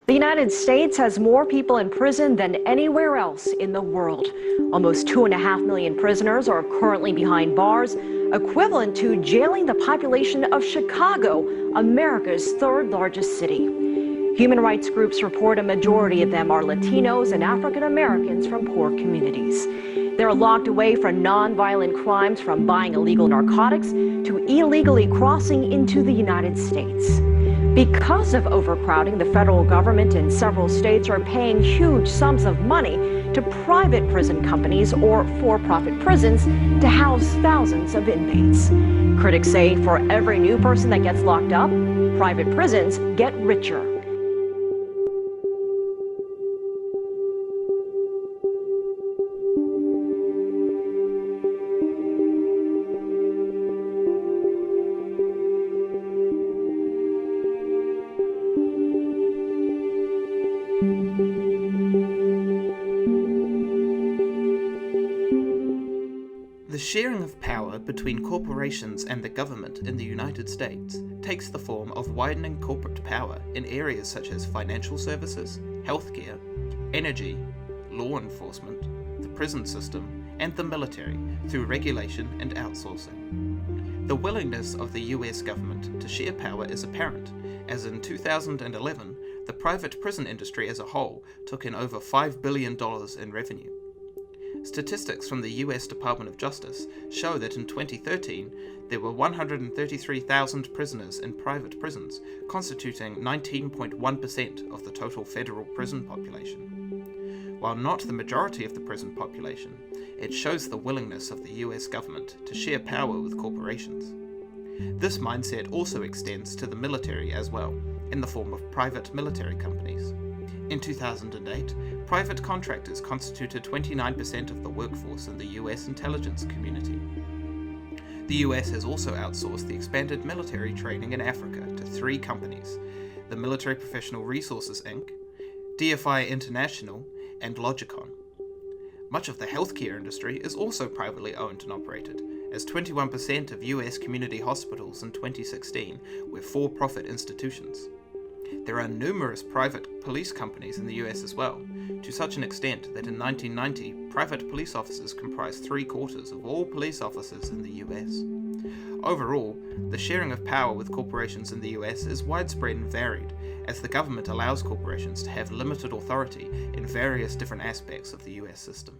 The United States has more people in prison than anywhere else in the world. Almost 2.5 million prisoners are currently behind bars, equivalent to jailing the population of Chicago, America's third largest city. Human rights groups report a majority of them are Latinos and African Americans from poor communities. They're locked away for nonviolent crimes, from buying illegal narcotics to illegally crossing into the United States. Because of overcrowding, the federal government and several states are paying huge sums of money to private prison companies or for-profit prisons to house thousands of inmates. Critics say for every new person that gets locked up, private prisons get richer. The sharing of power between corporations and the government in the United States takes the form of widening corporate power in areas such as financial services, healthcare, energy, law enforcement, the prison system, and the military through regulation and outsourcing. The willingness of the US government to share power is apparent, as in 2011, the private prison industry as a whole took in over $5 billion in revenue. Statistics from the US Department of Justice show that in 2013, there were 133,000 prisoners in private prisons, constituting 19.1% of the total federal prison population. While not the majority of the prison population, it shows the willingness of the US government to share power with corporations. This mindset also extends to the military as well, in the form of private military companies. In 2008, private contractors constituted 29% of the workforce in the US intelligence community. The US has also outsourced the expanded military training in Africa to 3 companies: the Military Professional Resources Inc., DFI International, and Logicon. Much of the healthcare industry is also privately owned and operated, as 21% of US community hospitals in 2016 were for-profit institutions. There are numerous private police companies in the US as well, to such an extent that in 1990, private police officers comprised 3/4 of all police officers in the US. Overall, the sharing of power with corporations in the US is widespread and varied, as the government allows corporations to have limited authority in various different aspects of the US system.